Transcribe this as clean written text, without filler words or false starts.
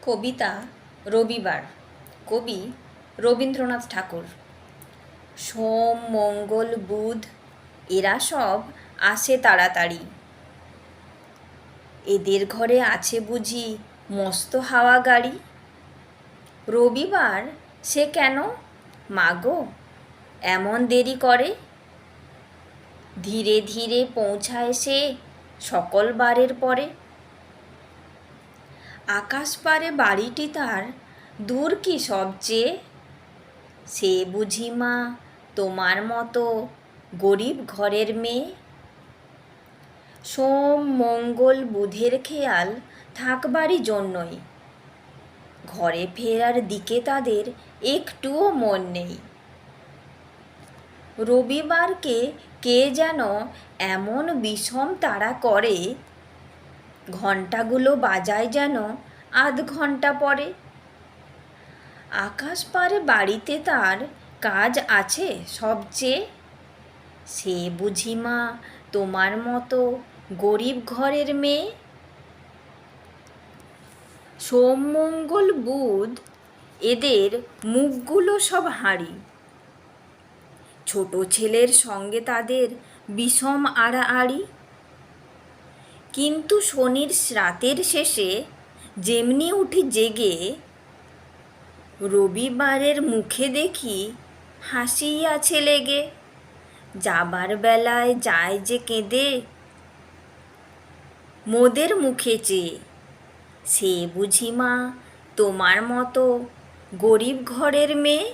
কবিতা রবিবার। কবি রবীন্দ্রনাথ ঠাকুর। সোম, মঙ্গল, বুধ এরা সব আসে তাড়াতাড়ি। এদের ঘরে আছে বুঝি মস্ত হাওয়া গাড়ি। রবিবার সে কেন মাগো এমন দেরি করে? ধীরে ধীরে পৌঁছায় সে সকল বারের পরে। আকাশ পারে বাড়িটি তার দূর কি সবচেয়ে? সে বুঝি মা তোমার মতো গরিব ঘরের মেয়ে। সোম, মঙ্গল, বুধের খেয়াল থাকবারই জন্যই ঘরে ফেরার দিকে তাদের একটুও মন নেই। রবিবারকে কে যেন এমন বিষম তাড়া করে, ঘণ্টাগুলো বাজায় যেন আধ ঘণ্টা পরে। আকাশ পারে বাড়িতে তার কাজ আছে সবচেয়ে। সে বুঝি মা তোমার মতো গরিব ঘরের মেয়ে। সোম, মঙ্গল, বুধ এদের মুখগুলো সব হাঁড়ি। ছোট ছেলের সঙ্গে তাদের বিষম আড়াআড়ি। কিন্তু শনির রাতের শেষে যেমনি উঠি জেগে, রবিবারের মুখে দেখি হাসিই আছে লেগে। যাবার বেলায় যায় যে কেঁদে মোদের মুখে চেয়ে। সে বুঝি মা তোমার মতো গরিব ঘরের মেয়ে।